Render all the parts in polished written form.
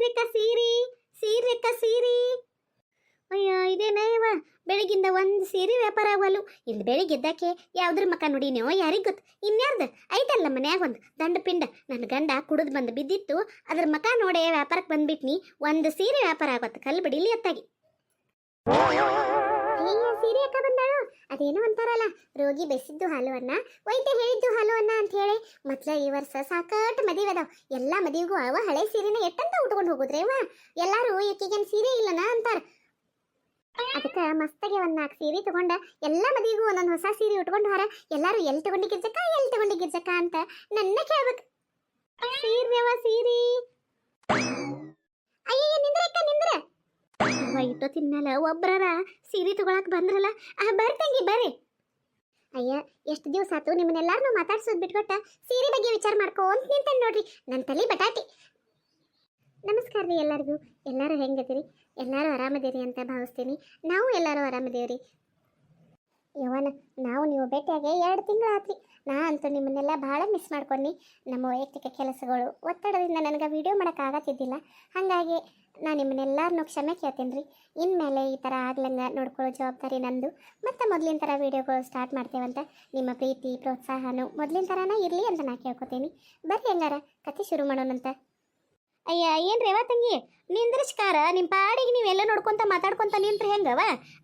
ಸೀರೆಕ್ಕ ಸೀರೆ ಸೀರೆಕ್ಕ ಸೀರೆ. ಅಯ್ಯೋ ಇದೇನೇ ಇವ ಬೆಳಗಿಂದ ಒಂದು ಸೀರೆ ವ್ಯಾಪಾರ ಆಗವಲ್ಲು. ಇಲ್ಲಿ ಬೆಳಿಗ್ಗೆ ಎದ್ದಾಕೆ ಯಾವ್ದ್ರ ಮಕ್ಕ ನೋಡಿ ನೀವು ಯಾರಿಗೆ ಗೊತ್ತು. ಇನ್ಯಾರ್ದು ಐತಲ್ಲ ಮನ್ಯಾಗ ಒಂದು ದಂಡ ಪಿಂಡ. ನನ್ನ ಗಂಡ ಕುಡಿದು ಬಂದು ಬಿದ್ದಿತ್ತು, ಅದ್ರ ಮಕ ನೋಡೇ ವ್ಯಾಪಾರಕ್ಕೆ ಬಂದ್ಬಿಟ್ನಿ. ಒಂದು ಸೀರೆ ವ್ಯಾಪಾರ ಆಗತ್ತೆ ಕಲ್ಲು ಬಿಡಿಲಿ ಅತ್ತಾಗಿ. ಅಯ್ಯ ಸೀರೆ ಅಕ್ಕ ಬಂದಾಳು. ಅದೇನೋ ಅಂತಾರಲ್ಲ, ರೋಗಿ ಬೆಸಿದ್ದು ಹಾಲು ಅನ್ನ, ವೈದ್ಯ ಹೇಳಿದ್ದು ಹಾಲು ಅನ್ನ ಅಂತ ಹೇಳಿ. ಮೊದ್ಲ ಈ ವರ್ಷ ಸಾಕಷ್ಟು ಮದುವೆ ಅದಾವ. ಎಲ್ಲ ಮದುವೆಗೂ ಅವ ಹಳೆ ಸೀರೆನ ಎಟ್ಟಂತ ಉಟ್ಕೊಂಡು ಹೋಗುದ್ರಿ ಅವ. ಎಲ್ಲಾರು ಈಕಿಗೇನು ಸೀರೆ ಇಲ್ಲನ ಅಂತಾರ. ಅದಕ್ಕೆ ಮಸ್ತಾಗೆ ಒಂದು 4 ಸೀರೆ ತಗೊಂಡ ಎಲ್ಲ ಮದುವೆಗೂ ಒಂದೊಂದು ಹೊಸ ಸೀರೆ ಉಟ್ಕೊಂಡು ಹೊರ. ಎಲ್ಲಾರು ಎಲ್ಲಿ ತಗೊಂಡಿಗಿರ್ಜಕ್ಕ ಎಲ್ಲಿ ತಗೊಂಡಿಗಿರ್ಜಕ್ಕ ಅಂತ ನನ್ನ ಕೇಳ್ಬೇಕು. ಸೀರೆವ ಸೀರೆ. ಅಯ್ಯ ನಿಂದ್ರಕ್ಕ ನಿಂದ್ರ. ಇಟ್ಟೊತ್ತಿನ ಮೇಲೆ ಒಬ್ಬರ ಸೀರೆ ತಗೊಳಕ್ ಬಂದ್ರಲ್ಲ. ಬರ್ರಿ ತಂಗಿ ಬರ್ರಿ. ಅಯ್ಯ ಎಷ್ಟು ದಿವಸ ಆತು ನಿಮ್ಮನ್ನೆಲ್ಲಾರನು ಮಾತಾಡ್ಸೋದು ಬಿಟ್ಕೊಟ್ಟ ಸೀರೆ ಬಗ್ಗೆ ವಿಚಾರ ಮಾಡ್ಕೊಂತ ನಿಂತೇನೆ ನೋಡ್ರಿ. ನನ್ನ ತಲೆ ಬಟಾಟಿ. ನಮಸ್ಕಾರ ರೀ ಎಲ್ಲರಿಗೂ. ಎಲ್ಲರೂ ಹೆಂಗದಿರಿ? ಎಲ್ಲರೂ ಆರಾಮದಿರಿ ಅಂತ ಭಾವಿಸ್ತೀನಿ. ನಾವು ಎಲ್ಲರೂ ಆರಾಮದೇವ್ರಿ. ಯವನ ನಾವು ನೀವು ಭೇಟಿಯಾಗಿ 2 ತಿಂಗಳು ಆತ್ರಿ. ನಾ ಅಂತೂ ನಿಮ್ಮನ್ನೆಲ್ಲ ಭಾಳ ಮಿಸ್ ಮಾಡ್ಕೊಂಡು ನಮ್ಮ ವೈಯಕ್ತಿಕ ಕೆಲಸಗಳು ಒತ್ತಡದಿಂದ ನನಗೆ ವಿಡಿಯೋ ಮಾಡೋಕ್ಕಾಗತ್ತಿದ್ದಿಲ್ಲ. ಹಾಗಾಗಿ ನಾನು ನಿಮ್ಮನ್ನೆಲ್ಲರನ್ನೂ ಕ್ಷಮೆ ಕೇಳ್ತೀನಿ ರೀ. ಇನ್ಮೇಲೆ ಈ ಥರ ಆಗ್ಲಂಗೆ ನೋಡ್ಕೊಳ್ಳೋ ಜವಾಬ್ದಾರಿ ನಂದು. ಮತ್ತು ಮೊದಲಿನ ಥರ ವೀಡಿಯೋಗಳು ಸ್ಟಾರ್ಟ್ ಮಾಡ್ತೇವಂತ ನಿಮ್ಮ ಪ್ರೀತಿ ಪ್ರೋತ್ಸಾಹನೂ ಮೊದಲಿನ ಥರನೇ ಇರಲಿ ಅಂತ ನಾ ಕೇಳ್ಕೊತೀನಿ. ಬರ್ರಿ ಹೆಂಗಾರ ಕತೆ ಶುರು ಮಾಡೋಣಂತ. ಅಯ್ಯ ಏನು ರೇವಾ ತಂಗಿ ನಿಂದ್ರಿಸ್ಕಾರ ನಿಮ್ಮ ಪಾಡಿಗೆ ನೀವೆಲ್ಲ ನೋಡ್ಕೊತ ಮಾತಾಡ್ಕೊತ ನಿಂತ್ರಿ ಹೆಂಗವ?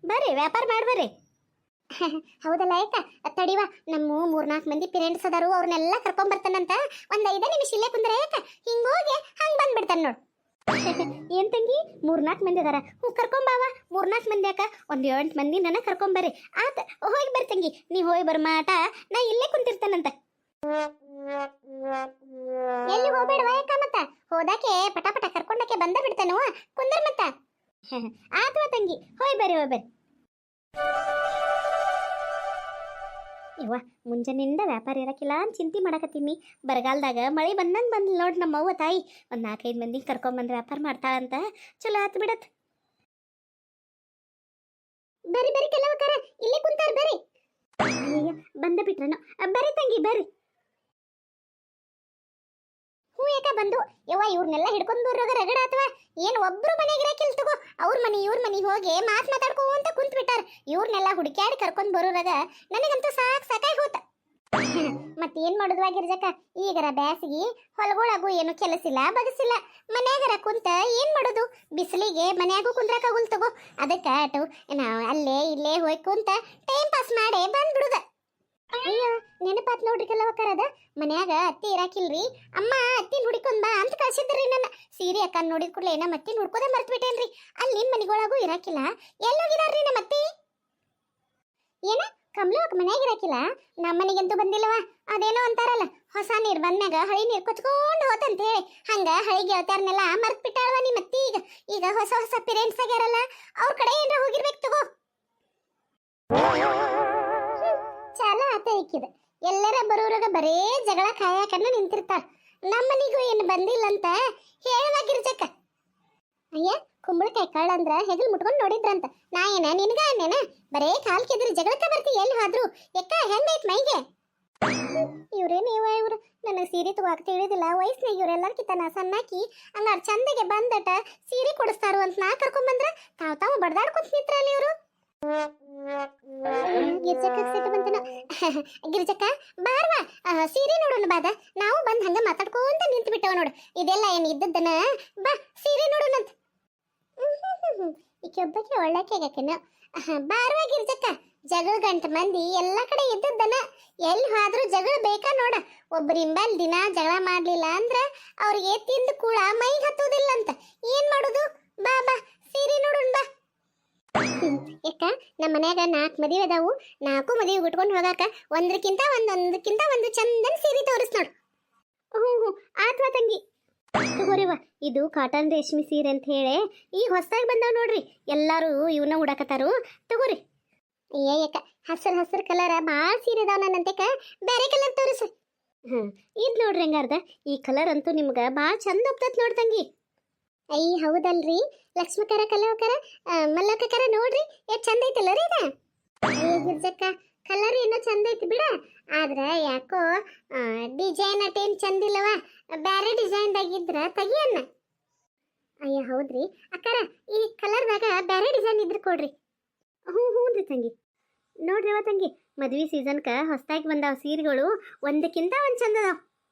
ಬರ್ರಿ ವ್ಯಾಪಾರ ಮಾಡ್ಬರ್ರಿ. ಹೌದಲ್ಲ ಆಯ್ತ ತಡಿವಾ, ನಮ್ಮ 3-4 ಮಂದಿ ಪೇರೆಂಟ್ಸ್ ಅದಾರು, ಅವ್ರನ್ನೆಲ್ಲ ಕರ್ಕೊಂಬರ್ತಾನಂತ. ಒಂದು 5 ನಿಮಿಷ ಇಲ್ಲೇ ಕುಂದ್ರೆ ಆಯ್ತ ಹಿಂಗೋಗಿ ಹಂಗೆ ಬಂದ್ಬಿಡ್ತಾನೆ ನೋಡು. ಏನು ತಂಗಿ 3-4 ಮಂದಿ ಅದಾರ? ಹ್ಞೂ ಕರ್ಕೊಂಬಾವ. 3-4 ಮಂದಿ ಯಾಕ ಒಂದು 8 ಮಂದಿ ನನ್ನ ಕರ್ಕೊಂಬರ್ರಿ. ಆತ ಹೋಗಿ ಬರ್ರಿ ತಂಗಿ, ನೀವು ಹೋಗಿ ಬರ ಮಾಟ ನಾ ಇಲ್ಲೇ ಕುಂತಿರ್ತಾನಂತ. ಎಲ್ಲಿ ಹೋಗ್ಬೇಡವಾ ಯಾಕ? ಮತ್ತ ಹೋದಾಕೆ ಪಟ ಪಟ ಕರ್ಕೊಂಡಕ್ಕೆ ಬಂದ ಬಿಡ್ತಾನವ. ಕುಂದ್ರ ಮತ್ತ. ಆತವ ತಂಗಿ ಹೋಯ್ ಬರ್ರಿ ಹೋಯ್ ಬರ್ರಿ. ಇವ ಮುಂಜಾನಿಂದ ವ್ಯಾಪಾರ ಇರಕ್ಕಿಲ್ಲ ಅಂತ ಚಿಂತೆ ಮಾಡಕತ್ತೀನಿ. ಬರಗಾಲದಾಗ ಮಳೆ ಬಂದಂಗೆ ಬಂದ್ ನೋಡಿ ನಮ್ಮವ್ವ ತಾಯಿ ಒಂದು 4-5 ಮಂದಿ ಕರ್ಕೊಂಬಂದು ವ್ಯಾಪಾರ ಮಾಡ್ತಾಳಂತ. ಚಲೋ ಆತು ಬಿಡತ್. ಬರ್ರಿ ಬರ್ರಿ ಕೆಲವಕರ ಇಲ್ಲೇ ಕುಂತಾರ ಬರ್ರಿ. ಅಯ್ಯ ಬಂದ ಬಿಟ್ರನು. ಬರ್ರಿ ತಂಗಿ ಬರ್ರಿ. ಹೂ ಯಾಕ ಬಂದು ಯವ್ವ ಇವ್ರನ್ನೆಲ್ಲ ಹಿಡ್ಕೊಂಡು ಬರೋಗ ರಗಡ ಅಥವಾ ಏನು? ಒಬ್ರು ಮನೆಗೆ ಇರಾಕಿಲ್ ತಗೋ. ಅವ್ರ ಮನೆ ಇವ್ರ ಮನೆಗೆ ಹೋಗಿ ಮಾತಾಡ್ಕೊಂತ ಕುಂತ್ ಬಿಟ್ಟಾರ. ಇವ್ರನ್ನೆಲ್ಲ ಹುಡುಕ್ಯಾಡಿ ಕರ್ಕೊಂಡು ಬರೋರಾಗ ನನಗಂತೂ ಸಾಕಾಗಿ ಹೋತ. ಮತ್ತೇನ್ ಮಾಡುದ್ವಾಗಿರ್ಜಕ್ಕ, ಈಗರ ಬ್ಯಾಸಿಗೆ ಹೊಲಗೊಳಗು ಏನು ಕೆಲಸಿಲ್ಲ ಬಗಸಿಲ್ಲ. ಮನ್ಯಾಗರ ಕುಂತ ಏನ್ ಮಾಡೋದು? ಬಿಸಿಲಿಗೆ ಮನ್ಯಾಗೂ ಕುಂದ್ರಕ್ಕಾಗುಲ್ ತಗೋ. ಅದಕ್ಕೆ ಅಟು ನಾವು ಅಲ್ಲೇ ಇಲ್ಲೇ ಹೋಗಿ ಕುಂತ ಟೈಮ್ ಪಾಸ್ ಮಾಡೇ ಬಂದ್ಬಿಡುದ. ಅಯ್ಯೋ ನೆನಪಾತ್ ನೋಡ್ರಿ ಕೆಲವಕ್ಕರದ ಮನ್ಯಾಗ ಅತ್ತಿ ಇರಾಕಿಲ್ರಿ. ಅಮ್ಮ ಅತ್ತಿನ ಹುಡಿಕೊಂಡ್ ಬಾ ಅಂತ ಕಳ್ಸಿದ್ರಿ. ನನ್ನ ಸೀರೆ ಅಕ್ಕ ನೋಡಿದ ಕೂಡಲೇ ನಮ್ಮ ಅತ್ತಿ ಹುಡ್ಕೋದ ಮರ್ತು ಬಿಟ್ಟೇನ್ರಿ. ಅಲ್ಲಿ ನಿಮ್ಮ ಮನೆಗೊಳಗೂ ಇರಾಕಿಲ್ಲ. ಎಲ್ಲೋಗಿದಾರ್ರಿ ನಮ್ಮ ಅತ್ತಿ? ಏನ ಕಮ್ಲವಕ್ ಮನ್ಯಾಗ ಇರಾಕಿಲ್ಲ? ನಮ್ಮ ಮನೆಗಂತೂ ಬಂದಿಲ್ಲವ. ಅದೇನೋ ಅಂತಾರಲ್ಲ, ಹೊಸ ನೀರ್ ಬಂದ್ಮ್ಯಾಗ ಹಳಿ ನೀರ್ ಕೊಚ್ಕೊಂಡು ಹೋತಂತ ಹೇಳಿ, ಹಂಗ ಹಳಿ ಗೆಳತಾರನ್ನೆಲ್ಲ ಮರ್ತ್ ಬಿಟ್ಟಾಳವ ನಿಮ್ಮ ಅತ್ತಿ. ಈಗ ಹೊಸ ಹೊಸ ಪೇರೆಂಟ್ಸ್ ಆಗ್ಯಾರಲ್ಲ, ಅವ್ರ ಕಡೆ ಏನ್ರ ಹೋಗಿರ್ಬೇಕು ತಗೋ. ಚಾಲ ಆತ ಇಕ್ಕಿದ ಎಲ್ಲರ ಬರೋರಾಗ ಬರೇ ಜಗಳ ಕಾಯಕನ್ನ ನಿಂತಿರ್ತಾರ. ನಮ್ಮನಿಗೂ ಏನು ಬಂದಿಲ್ಲ ಅಂತ ಹೇಳುವಾಗಿರ್ಜಕ್ಕ. ಅಯ್ಯ ಕುಂಬಳಕಾಯಿ ಕಳ್ಳ ಅಂದ್ರ ಹೆಗಲ್ ಮುಟ್ಕೊಂಡು ನೋಡಿದ್ರಂತ. ನಾ ಏನ ನಿನ್ಗ ಅನ್ನೇನ? ಬರೇ ಕಾಲ್ ಕೆದ್ರಿ ಜಗಳಕ್ಕ ಬರ್ತಿ ಎಲ್ಲಿ ಹೋದ್ರು. ಎಕ್ಕ ಹೆಂಗೈತ್ ಮೈಗೆ? ಇವ್ರೇನು ಇವ್ರು ನನಗೆ ಸೀರೆ ತಗೋಕ್ ತಿಳಿದಿಲ್ಲ. ವಯಸ್ಸಿನಾಗ ಇವ್ರೆಲ್ಲರ್ಕಿಂತ ನಾ ಸಣ್ಣಾಕಿ ಹಂಗಾರ ಚಂದಗೆ ಬಂದಟ ಸೀರೆ ಕೊಡಿಸ್ತಾರು ಅಂತ ನಾ ಕರ್ಕೊಂಬಂದ್ರ ತಾವು ಬಡ್ದಾಡ್ಕೊಂತ ನಿಂತ್ರಲ್ಲ ಇವ್ರು. ಗಿರ್ಜಕ್ಕ ಸಿಟ್ಟು ಬಂತನ. ಗಿರ್ಜಕ್ಕ ಬಾರ್ವಾ ಸೀರೆ ನೋಡೋಣ ಬಾದ. ನಾವು ಬಂದ್ ಹಂಗ ಮಾತಾಡ್ಕೊಂತ ನಿಂತು ಬಿಟ್ಟವ ನೋಡು. ಇದೆಲ್ಲ ಏನ್ ಇದ್ದದ್ದನ ಬಾ ಸೀರೆ ನೋಡೋಣಂತ. ಈಕೆ ಒಬ್ಬಕ್ಕೆ ಒಳ್ಳಕ್ಕೆಗಕ್ಕನ. ಬಾರ್ವಾ ಗಿರ್ಜಕ್ಕ, ಜಗಳ ಗಂಟ ಮಂದಿ ಎಲ್ಲ ಕಡೆ ಇದ್ದದ್ದನ. ಎಲ್ಲಿ ಹೋದ್ರೂ ಜಗಳ ಬೇಕಾ ನೋಡ. ಒಬ್ಬರಿಂಬಲ್ ದಿನ ಜಗಳ ಮಾಡ್ಲಿಲ್ಲ ಅಂದ್ರ ಅವ್ರಿಗೆ ತಿಂದು ಕೂಡ ಮೈಗೆ ಹತ್ತುವುದಿಲ್ಲ ಅಂತ. ಏನ್ ಮಾಡುದು? ಬಾ ಬಾ ಸೀರೆ ನೋಡೋಣ ಬಾ. ಯಾಕ ನಮ್ಮ ಮನ್ಯಾಗ 4 ಮದುವೆ ಅದಾವು. 4 ಮದುವೆ ಉಟ್ಕೊಂಡು ಹೋಗಾಕ ಒಂದಕ್ಕಿಂತ ಒಂದು ಚಂದನ್ ಸೀರೆ ತೋರಿಸ್ ನೋಡು. ಹ್ಞೂ ಆತ್ವಾ ತಂಗಿ ತಗೋರಿವ. ಇದು ಕಾಟನ್ ರೇಷ್ಮೆ ಸೀರೆ ಅಂತ ಹೇಳಿ ಈಗ ಹೊಸದಾಗಿ ಬಂದಾವ ನೋಡ್ರಿ. ಎಲ್ಲಾರು ಇವನ್ನ ಉಡಾಕತ್ತಾರು. ತಗೋರಿ. ಯಾಕ ಹಸಿರು ಕಲರ್ ಭಾಳ ಸೀರೆ ಅದಾವ ನನ್ನಂತೆಕ. ಬೇರೆ ಕಲರ್ ತೋರಿಸು. ಇದು ನೋಡ್ರಿ ಹೆಂಗಾರ್ದ. ಈ ಕಲರ್ ಅಂತೂ ನಿಮ್ಗೆ ಭಾಳ ಚಂದ ಹೋಗ್ತತ್ ನೋಡ್ ತಂಗಿ. ಅಯ್ಯ ಹೌದಲ್ರಿ ಲಕ್ಷ್ಮಕರ ಕಲವಕರ ಮಲ್ಲಕರ ನೋಡ್ರಿ ಎಷ್ಟು ಚಂದ ಐತಲ್ಲ ರೀ ಇದು. ಅಯ್ಯ ಗಿರ್ಜಕ್ಕ ಕಲರ್ ಏನೋ ಚಂದ ಐತಿ ಬಿಡ. ಆದ್ರೆ ಯಾಕೋ ಡಿಸೈನ್ ಅಟೇನ್ ಚಂದಿಲ್ಲವ. ಬೇರೆ ಡಿಸೈನ್ದಾಗಿದ್ರ ತೆಗಿಯನ್ನ. ಅಯ್ಯ ಹೌದ್ರಿ ಅಕ್ಕಾರ, ಈ ಕಲರ್ದಾಗ ಬೇರೆ ಡಿಸೈನ್ ಇದ್ರೆ ಕೊಡ್ರಿ. ಹ್ಞೂ ಹ್ಞೂ ರೀ ತಂಗಿ. ನೋಡ್ರಿ ತಂಗಿ, ಮದ್ವಿ ಸೀಸನ್ಕ ಹೊಸದಾಗಿ ಬಂದಾವ ಸೀರೆಗಳು, ಒಂದಕ್ಕಿಂತ ಒಂದ್ ಚಂದ ಅದಾವ.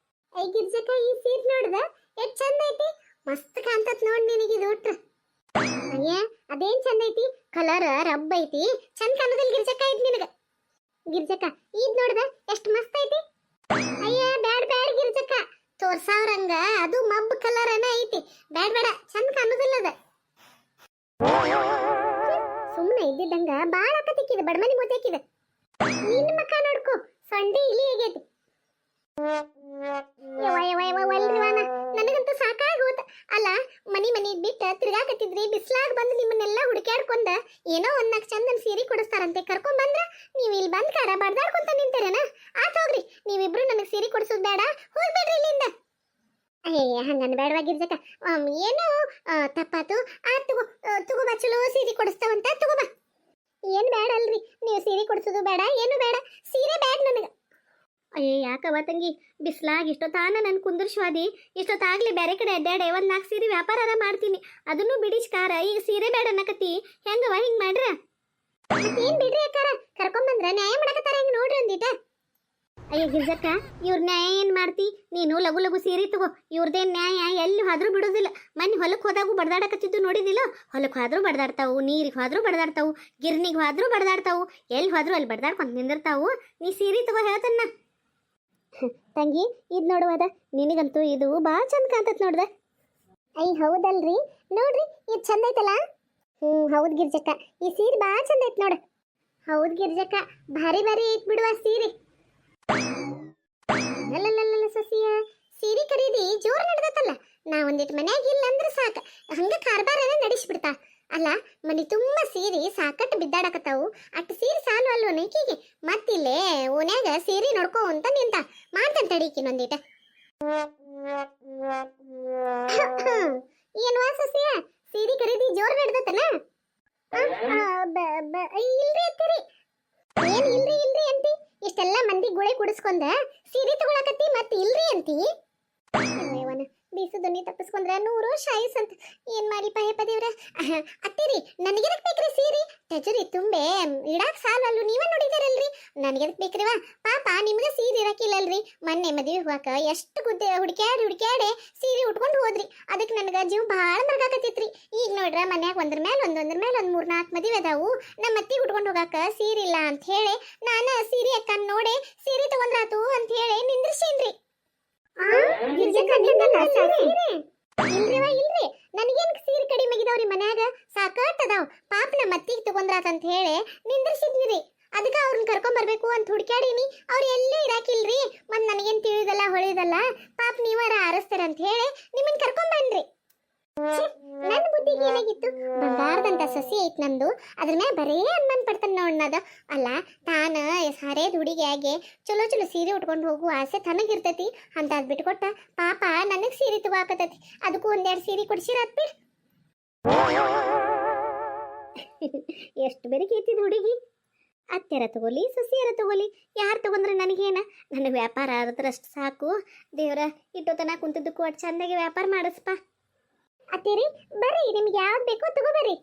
ಐ ಗಿರ್ಜಕ್ಕ, ಈ ಸೀರೆ ನೋಡ್ದ ಎಷ್ಟ್ ಚಂದ ಐತಿ, ಮಸ್ತ್ ಕಾಣ್ತತ್ ನೋಡ್ ನಿನಗೆ ಇದು ಉಟ್ರ. ಅಯ್ಯ ಅದೇನ್ ಚಂದ ಐತಿ, ಕಲರ್ ರಬ್ಬ ಐತಿ, ಚಂದ ಕಾಣೋದಿಲ್ಲ ಗಿರ್ಜಕ್ಕ ಐತಿ ನಿನಗ. ಗಿರ್ಜಕ್ಕ ಇದ್ ನೋಡ್ದ ಎಷ್ಟ್ ಮಸ್ತ್ ಐತಿ. ಅಯ್ಯ ಬ್ಯಾಡ್ ಬ್ಯಾಡ್ ಗಿರ್ಜಕ್ಕ, ತೋರ್ಸಾವ್ರಂಗ ಅದು ಮಬ್ಬ ಕಲರ್ ಅನ ಐತಿ, ಬ್ಯಾಡ್ ಬೇಡ, ಚಂದ ಕಾಣೋದಿಲ್ಲ ಅದ. ಸುಮ್ಮನೆ ಇದ್ದಿದ್ದಂಗ ಬಾಳ ಆಕತಿಕ್ಕಿದ, ಬಡಮನಿ ಮೂತಿಕ್ಕಿದ. ನಿನ್ನ ಮಕ್ಕ ನೋಡ್ಕೊ, ಸೊಂಡಿ ಇಲಿ ಆಗೈತಿ. ನನಗಂತೂ ಸಾಕಾಗಿ ಹೋತ. ಅಲ್ಲ, ಮನಿ ಬಿಟ್ಟ ತಿರ್ಗಾಕತ್ತಿದ್ರಿ, ಬಿಸ್ಲಾಗ ಬಂದು ನಿಮ್ಮನ್ನೆಲ್ಲ ಹುಡುಕ್ಯಾಡ್ಕೊಂಡ ಏನೋ ಒಂದ್ ನಾಲ್ಕು ಚಂದನ್ ಸೀರೆ ಕೊಡಿಸ್ತಾರಂತೆ ಕರ್ಕೊಂಡ್ ಬಂದ್ರ ನೀವ್ ಇಲ್ಲಿ ಬಂದ್ ಕಾರ ಬಡ್ದಾಡ್ಕೊಂತ ನಿಂತೇರೇನ? ಆತ್ ಹೋಗ್ರಿ, ನೀವಿಬ್ರು ನನಗ್ ಸೀರೆ ಕೊಡಿಸೋದ್ ಬೇಡ, ಹೋಗ್ಬೇಡ್ರಿ ಇಲ್ಲಿಂದ. ಅಯ್ಯ ಹಂಗನ್ ಬೇಡವಾ ಗಿರ್ಜಕ್ಕ, ಏನೋ ತಪ್ಪಾತು. ತಗೋ ಬಾ, ಚಲೋ ಸೀರೆ ಕೊಡಿಸ್ತಾವಂತ ತಗೋ ಬಾ. ಏನ್ ಬೇಡ ಅಲ್ರಿ, ನೀವು ಸೀರೆ ಕೊಡಿಸೋದು ಬೇಡ, ಏನು ಬೇಡ, ಸೀರೆ ಬ್ಯಾಡ್ ನನಗ. ಅಯ್ಯ ಯಾಕವ ತಂಗಿ, ಬಿಸ್ಲಾಗ ಇಷ್ಟೊತ್ತಾನ ನನ್ ಕುಂದರ್ಶ್ವಾದಿ, ಇಷ್ಟೊತ್ತಾಗ್ಲಿ ಬೇರೆ ಕಡೆ ಅಡ್ಡಾಡೆ ಒಂದ್ 4 ಸೀರೆ ವ್ಯಾಪಾರ ಮಾಡ್ತೀನಿ, ಅದನ್ನು ಬಿಡಿಸ್ಕಾರ. ಈಗ ಸೀರೆ ಬೇಡ ಅನ್ನಕತ್ತಿ, ಹೆಂಗವ ಹಿಂಗ್ ಮಾಡ್ರ? ಮತ್ತೇನ್ ಬಿಡ್ರಿ ಅಕ್ಕಾರ, ಕರ್ಕೊಂಬಂದ್ರ ನ್ಯಾಯ ಮಾಡಕತ್ತಾರ, ಹೆಂಗ್ ನೋಡ್ರಿ ಒಂದಿಟ. ಅಯ್ಯ ಗಿರ್ಜಕ್ಕ, ಇವ್ರ ನ್ಯಾಯ ಏನ್ ಮಾಡ್ತಿ ನೀನು? ಲಗು ಲಗು ಸೀರೆ ತಗೋ, ಇವ್ರದೇನ್ ನ್ಯಾಯ ಎಲ್ಲಿ ಹೋದ್ರೂ ಬಿಡೋದಿಲ್ಲ. ಮನೆ ಹೊಲಕ್ಕೆ ಹೋದಾಗೂ ಬಡ್ದಾಡಕತ್ತಿದ್ದು ನೋಡಿದಿಲ್ಲ? ಹೊಲಕ್ಕೆ ಹೋದ್ರೂ ಬಡ್ದಾಡ್ತಾವು, ನೀರಿಗೆ ಹೋದ್ರೂ ಬಡ್ದಾಡ್ತಾವು, ಗಿರ್ನಿಗೆ ಹೋದ್ರೂ ಬಡ್ದಾಡ್ತಾವು, ಎಲ್ಲಿ ಹೋದ್ರೂ ಅಲ್ಲಿ ಬಡ್ದಾಡ್ಕೊಂತ ನಿಂದಿರ್ತಾವು. ನೀ ಸೀರೆ ತಗೋ ಹೇಳ್ತನ್ನ. ತಂಗಿ ಇದ್ ನೋಡುವದ, ನಿನಗಂತೂ ಇದು ಭಾಳ ಚಂದ ಕಾಣ್ತತ್ ನೋಡ್ದ. ಅಯ್ಯ ಹೌದಲ್ರಿ, ನೋಡ್ರಿ ಇದು ಚಂದ ಐತಲ್ಲ. ಹೌದ್ ಗಿರ್ಜಕ್ಕ, ಈ ಸೀರೆ ಭಾಳ ಚಂದ ಐತ್ ನೋಡ. ಹೌದ್ ಗಿರ್ಜಕ್ಕ, ಭಾರಿ ಭಾರಿ ಐತ್ ಬಿಡುವ ಸೀರೆ. ಅಲ್ಲಲ್ಲ ಸಸಿಯ, ಸೀರೆ ಖರೀದಿ ಜೋರ್ ನಡೆದತ್ತಲ್ಲ. ನಾ ಒಂದಿಟ್ಟು ಮನ್ಯಾಗ ಇಲ್ಲ ಅಂದ್ರೆ ಸಾಕ, ಹಂಗ ಕಾರ್ಬಾರನ ನಡೆಸ್ಬಿಡ್ತಾ. ಅಲ್ಲ, ಮನಿ ತುಂಬಾ ಸೀರೆ ಸಾಕಟ್ಟು ಬಿದ್ದಾಡಕತ್ತಾವು, ಅಟ್ಟು ಸೀರೆ ಸಾಲು ಅಲ್ಲೋ ನೈಕಿಗೆ. ಮತ್ತಿಲ್ಲೇ ಓನ್ಯಾಗ ಸೀರೆ ನೋಡ್ಕೋ ಅಂತ ನಿಂತ ಮಾಡ್ತಂತ ತಡೀಕಿನೊಂದಿಟ. ಏನ್ವಾ ಸಸಿಯ, ಸೀರೆ ಖರೀದಿ ಜೋರ್ ನಡೆದತ್ತನ? ಇಲ್ರಿ ಅತ್ತಿರಿ. ಏನ್ ಇಲ್ರಿ ಅಂತಿ? ಇಷ್ಟೆಲ್ಲ ಮಂದಿ ಗುಳೆ ಕುಡಿಸ್ಕೊಂಡ ಸೀರೆ ತಗೊಳಕತ್ತಿ, ಮತ್ತೆ ಇಲ್ರಿ ಅಂತಿ? ಬೀಸು ದೊನ್ನಿ ತಪ್ಪಿಸ್ಕೊಂಡ್ರ 100 ವರ್ಷ ಆಯುಸ್. ಏನ್ ಮಾಡಿ ಪಹೇಪ ದೇವ್ರ. ಅತ್ತಿರಿ, ನನಗೆದಕ್ ಬೇಕ್ರಿ ಸೀರೆ? ಟಜರಿ ತುಂಬೆ ಇಡಾಕ್ ಸಾಲಲ್ಲೂ ನೀವ ನೋಡಿದಾರಲ್ರಿ, ನನಗೆದಕ್ ಬೇಕ್ರಿವಾ? ಪಾಪ ನಿಮ್ಗೆ ಸೀರೆ ಇರಾಕಿಲ್ಲಲ್ರಿ. ಮೊನ್ನೆ ಮದ್ವೆ ಹೋಗಾಕ ಎಷ್ಟು ಹುಡುಕ್ಯಾಡೆ ಸೀರೆ ಉಟ್ಕೊಂಡು ಹೋದ್ರಿ, ಅದಕ್ಕೆ ನನಗ ಜೀವ ಭಾಳ ಮರ್ಗಾಕತ್ತಿತ್ರಿ. ಈಗ ನೋಡ್ರ ಮನ್ಯಾಗ ಒಂದ್ರ ಮೇಲೆ ಒಂದ್ 3-4 ಮದುವೆ ಅದಾವು. ನಮ್ಮ ಅತ್ತಿಗೆ ಉಟ್ಕೊಂಡು ಹೋಗಾಕ ಸೀರೆ ಇಲ್ಲ ಅಂತ ಹೇಳಿ ನಾನ ಸೀರೆ ಅಕ್ಕ ನೋಡಿ ಸೀರೆ ತಗೊಂಡ್ರಾತು ಅಂತ ಹೇಳಿ ನಿಂದ್ರಿಸೇನ್ರಿ. ಇಲ್ರಿ, ನನಗೇನ್ ಸೀರೆ ಕಡಿಮೆ ಆಗಿದಾವ್ರಿ ಮನ್ಯಾಗ, ಸಾಕಟ್ ಅದಾವ್. ಪಾಪ ನಮ್ಮ ಅತ್ತಿಗೆ ತಗೊಂಡ್ರಾತ ಅಂತ ಹೇಳಿ ನಿಂದ್ರಿಸಿದ್ನಿರಿ. ಅದಕ್ಕೆ ಅವ್ರನ್ನ ಕರ್ಕೊಂಡ್ ಬರ್ಬೇಕು ಅಂತ ಹುಡ್ಕ್ಯಾಡೀನಿ, ಅವ್ರು ಎಲ್ಲೇ ಇರಾಕಿಲ್ರಿ. ಮತ್ ನನಗೇನ್ ತಿಳಿದಲ್ಲ ಹೊಳಿದಲ್ಲ, ಪಾಪ ನೀವಾರ ಆರಿಸ್ತಾರ ಅಂತ ಹೇಳಿ ನಿಮ್ಮನ್ ಕರ್ಕೊಂಡ್ ಬನ್ರಿ. ನನ್ನ ಬುದ್ಧಿಗೆ ಏನಾಗಿತ್ತು, ಬಂಗಾರದಂತ ಸಸಿ ಐತ್ ನಮ್ದು, ಅದ್ರ ಮೇಲೆ ಬರೇ ಅನ್ಮನ್ ಪಡ್ತಾನ ನೋಡ್ನದ. ಅಲ್ಲ, ತಾನ ಹರೇದ್ ಹುಡುಗಿಯಾಗೆ ಚಲೋ ಸೀರೆ ಉಟ್ಕೊಂಡು ಹೋಗು ಆಸೆ ತನಗಿರ್ತೈತಿ ಅಂತ ಅದ್ ಬಿಟ್ಕೊಟ್ಟ ಪಾಪ ನನಗ್ ಸೀರೆ ತಗೋಕತೈತಿ. ಅದಕ್ಕೂ 1-2 ಸೀರೆ ಕೊಡ್ಸಿರತ್ ಬಿಡ್. ಎಷ್ಟು ಬೆರಕೆ ಐತಿದ್ ಹುಡುಗಿ. ಅತ್ತೆರ ತಗೋಲಿ, ಸಸಿಯರ ತಗೋಲಿ, ಯಾರು ತಗೊಂಡ್ರೆ ನನಗೇನ? ನನಗೆ ವ್ಯಾಪಾರ ಆದ್ರಷ್ಟು ಸಾಕು. ದೇವ್ರ, ಇಟ್ಟೋತನ ಕುಂತದಕ್ಕೂ ಅಷ್ಟು ಚಂದಾಗಿ ವ್ಯಾಪಾರ ಮಾಡಿಸ್ಪ. ಅತ್ತೇರಿ ಬರ್ರಿ, ನಿಮ್ಗೆ ಯಾವ್ದು ಬೇಕೋ ತಗೋಬರ್ರಿ.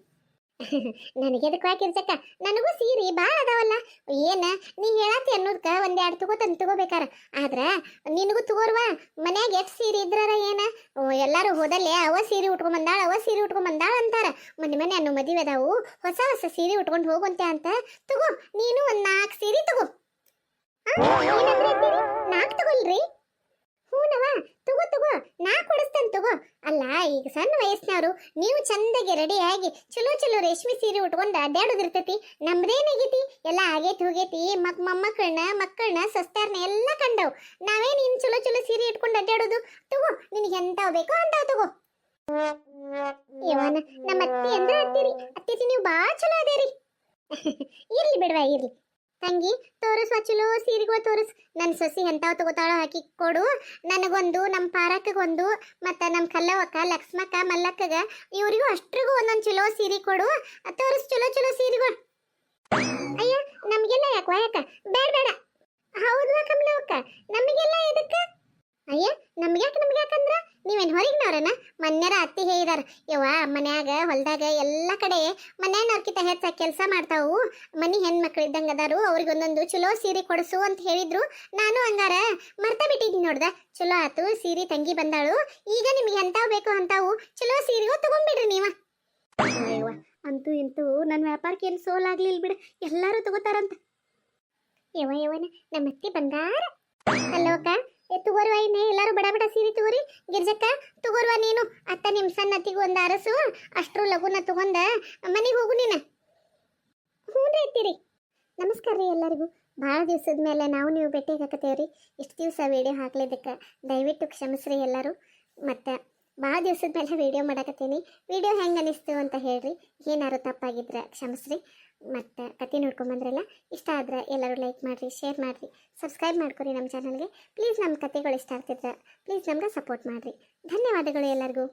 ನನಗೆ ಅದಕ್ಕೆ ಯಾಕಿರ್ಸಕ್ಕ, ನನಗೂ ಸೀರೆ ಭಾಳ ಅದಾವಲ್ಲ. ಏನ ನೀ ಹೇಳತ್ತಿ ಅನ್ನೋದಕ್ಕೆ 1-2 ತಗೋಬೇಕಾರ. ಆದ್ರ ನಿನಗೂ ತಗೋರ್ವ, ಮನ್ಯಾಗ ಎಷ್ಟು ಸೀರೆ ಇದ್ರಾರ ಏನ? ಎಲ್ಲಾರು ಹೋದಲ್ಲೇ ಅವ ಸೀರೆ ಉಟ್ಕೊಂಡ್ ಬಂದಾಳ ಅಂತಾರ. ಮನೆ ಅನ್ನೋ ಮದುವೆ ಅದಾವು, ಹೊಸ ಸೀರೆ ಉಟ್ಕೊಂಡು ಹೋಗುವಂತೆ ಅಂತ. ತಗೋ, ನೀನು 4 ಸೀರೆ ತಗೋ. 4 ತಗೋಲ್ರಿ? ಹೂನವಾ, ತಗೋ, ನಾ ಕೊಡಿಸ್ತೇನೆ ತಗೋ. ಅಲ್ಲ, ಈಗ ಸಣ್ಣ ವಯಸ್ಸಿನವರು ನೀವು ಚಂದಾಗಿ ರೆಡಿಯಾಗಿ ಚಲೋ ರೇಷ್ಮೆ ಸೀರೆ ಉಟ್ಕೊಂಡು ಅಡ್ಡಾಡೋದಿರ್ತೈತಿ. ನಮ್ದೇನಾಗೈತಿ, ಎಲ್ಲ ಆಗೈತಿ ಹೋಗೈತಿ. ಮಕ್ಕಳನ್ನ ಸಸ್ತಾರ್ನ ಎಲ್ಲ ಕಂಡವು. ನಾವೇನು ಇನ್ನು ಚಲೋ ಸೀರೆ ಇಟ್ಕೊಂಡು ಅಡ್ಡಾಡೋದು? ತಗೋ, ನಿನಗೆ ಎಂತಾವ್ ಬೇಕೋ ಅಂತಾವ್ ತಗೋ. ಇವನ ನಮ್ಮ ಅತ್ತಿ ಅಂದ್ರೆ ಅತ್ತಿ ನೀವು ಭಾಳ ಚಲೋ ಅದೇರಿ. ಇರ್ಲಿ ಬಿಡ್ವಾ, ಇರ್ಲಿ. ತಂಗಿ ತೋರಿಸುವ ಚಲೋ ಸೀರೆಗೋ ತೋರಿಸ್. ನನ್ನ ಸೊಸಿ ಎಂತಾವ್ ತಗೋತಾಳ ಹಾಕಿ ಕೊಡು. ನನಗೊಂದು, ನಮ್ಮ ಪಾರಕ್ಕಗೊಂದು, ಮತ್ತು ನಮ್ಮ ಕಲ್ಲವಕ್ಕ, ಲಕ್ಷ್ಮಕ್ಕ, ಮಲ್ಲಕ್ಕಗ ಇವ್ರಿಗೂ ಅಷ್ಟ್ರಿಗೂ ಒಂದೊಂದು ಚಲೋ ಸೀರೆ ಕೊಡು. ತೋರಿಸ್ ಚಲೋ ಸೀರೆಗಳು. ಅಯ್ಯ, ನಮಗೆಲ್ಲ ಯಾಕ ಬೇಡ. ಹೌದು ಕಮಲವಕ್ಕ, ನಮಗೆಲ್ಲ ಎದಕ್ಕೆ? ಅಯ್ಯ ನಮ್ಗ್ಯಾಕಂದ್ರ ನೀವೇನು ಹೊರಗಿನವ್ರನ ಮನ್ಯಾರ ಅತ್ತಿ ಹೇಳಿದಾರ ಯವ್ವ ಮನ್ಯಾಗ ಹೊಲ್ದಾಗ ಎಲ್ಲ ಕಡೆ ಮನ್ಯಾನವ್ರಕಿಂತ ಹೆಚ್ಚ ಕೆಲಸ ಮಾಡ್ತಾವು ಮನಿ ಹೆಣ್ಮಕ್ಳು ಇದ್ದಂಗೆ ಅದಾರು ಅವ್ರಿಗೆ ಒಂದೊಂದು ಚಲೋ ಸೀರೆ ಕೊಡಿಸು ಅಂತ ಹೇಳಿದ್ರು ನಾನು ಹಂಗಾರ ಮರ್ತ ಬಿಟ್ಟಿದ್ದೀನಿ ನೋಡ್ದ ಚಲೋ ಆತು ಸೀರೆ ತಂಗಿ ಬಂದಾಳು ಈಗ ನಿಮ್ಗೆ ಎಂತಾವ್ ಬೇಕು ಅಂತಾವು ಚಲೋ ಸೀರೆಗೂ ತಗೊಂಡ್ಬಿಡ್ರಿ ನೀವ ಅಯ್ಯವ್ವ ಅಂತೂ ಇಂತೂ ನನ್ನ ವ್ಯಾಪಾರಕ್ಕೆ ಏನು ಸೋಲಾಗ್ಲಿಲ್ಲ ಬಿಡ ಎಲ್ಲರೂ ತಗೋತಾರಂತ ಯವ್ವನ ನಮ್ಮ ಅತ್ತಿ ಬಂದಾರ ಅಲ್ಲೋಕ ತಗೋರ್ವ ಇನ್ನೇ ಎಲ್ಲಾರು ಬಡ ಬಡ ಸೀರೆ ತಗೋರಿ ಗಿರ್ಜಕ್ಕ ತಗೋರ್ವ ನೀನು ಅತ್ತ ನಿಮ್ಮ ಸಣ್ಣ ಅತ್ತಿಗೂ ಒಂದು ಅರಸು ಅಷ್ಟ್ರು ಲಗುನ ತಗೊಂಡ ಮನೆಗೆ ಹೋಗು ನೀನು ಹ್ಞೂ ಐತಿರಿ ನಮಸ್ಕಾರ ರೀ ಎಲ್ಲರಿಗೂ ಭಾಳ ದಿವಸದ ಮೇಲೆ ನೀವು ಭೇಟಿಯಾಗತ್ತೇವ್ರಿ ಇಷ್ಟು ದಿವಸ ವಿಡಿಯೋ ಹಾಕ್ಲಿದ್ದಕ್ಕೆ ದಯವಿಟ್ಟು ಕ್ಷಮಿಸ್ರಿ ಎಲ್ಲರೂ ಮತ್ತು ಭಾಳ ದಿವಸದ ಮೇಲೆ ವಿಡಿಯೋ ಮಾಡಕತ್ತೀನಿ ವಿಡಿಯೋ ಹೆಂಗೆ ಅನಿಸ್ತು ಅಂತ ಹೇಳ್ರಿ ಏನಾರು ತಪ್ಪಾಗಿದ್ರೆ ಕ್ಷಮಿಸ್ರಿ ಮತ್ತು ಕತೆ ನೋಡ್ಕೊಂಬಂದ್ರಲ್ಲ ಇಷ್ಟ ಆದ್ರೆ ಎಲ್ಲರೂ ಲೈಕ್ ಮಾಡಿರಿ ಶೇರ್ ಮಾಡಿರಿ ಸಬ್ಸ್ಕ್ರೈಬ್ ಮಾಡ್ಕೊರಿ ನಮ್ಮ ಚಾನಲ್ಗೆ ಪ್ಲೀಸ್ ನಮ್ಮ ಕತೆಗಳು ಇಷ್ಟ ಆಗ್ತಿದ್ರೆ ಪ್ಲೀಸ್ ನಮ್ಗೆ ಸಪೋರ್ಟ್ ಮಾಡಿರಿ ಧನ್ಯವಾದಗಳು ಎಲ್ಲರಿಗೂ